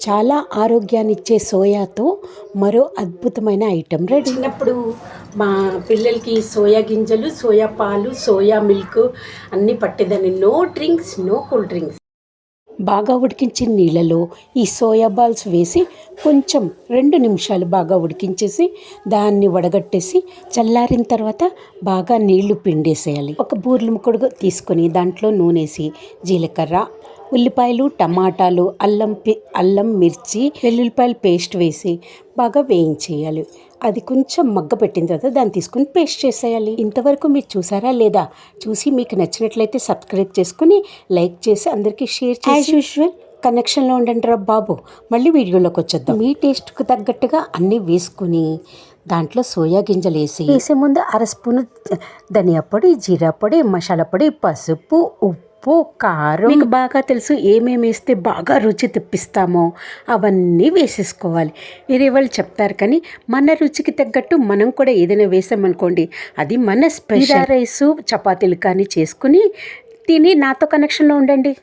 చాలా ఆరోగ్యాన్నిచ్చే సోయాతో మరో అద్భుతమైన ఐటెం రెడీ. చిన్నప్పుడు మా పిల్లలకి సోయా గింజలు, సోయా పాలు, సోయా మిల్క్ అన్నీ పట్టేదాన్ని. No drinks, no cool drinks. బాగా ఉడికించిన నీళ్ళలో ఈ సోయా బాల్స్ వేసి కొంచెం 2 నిమిషాలు బాగా ఉడికించేసి దాన్ని వడగట్టేసి చల్లారిన తర్వాత బాగా నీళ్లు పిండేసేయాలి. ఒక బూర్లు ముక్కడు తీసుకొని దాంట్లో నూనెసి జీలకర్ర, ఉల్లిపాయలు, టమాటాలు, అల్లం, మిర్చి, వెల్లుల్లిపాయలు పేస్ట్ వేసి బాగా వేయించేయాలి. అది కొంచెం మగ్గపెట్టిన తర్వాత దాన్ని తీసుకుని పేస్ట్ చేసేయాలి. ఇంతవరకు మీరు చూసారా లేదా? చూసి మీకు నచ్చినట్లయితే సబ్స్క్రైబ్ చేసుకుని లైక్ చేసి అందరికీ షేర్ చేసి యాజ్ యూజువల్ కనెక్షన్లో ఉండండి రా బాబు. మళ్ళీ వీడియోలోకి వచ్చేద్దాం. మీ టేస్ట్కు తగ్గట్టుగా అన్నీ వేసుకుని దాంట్లో సోయా గింజలు వేసే ముందు 1/2 స్పూను ధనియా పొడి, జీరా పొడి, మసాలా పొడి, పసుపు, ఉప్పు, కారం, మీకు బాగా తెలుసు ఏమేమి వేస్తే బాగా రుచి తెప్పిస్తామో అవన్నీ వేసేసుకోవాలి. వేరే వాళ్ళు చెప్తారు కానీ మన రుచికి తగ్గట్టు మనం కూడా ఏదైనా వేసామనుకోండి అది మన స్పెషల్. రైసు చపాతీలు కానీ చేసుకుని తిని నాతో కనెక్షన్లో ఉండండి.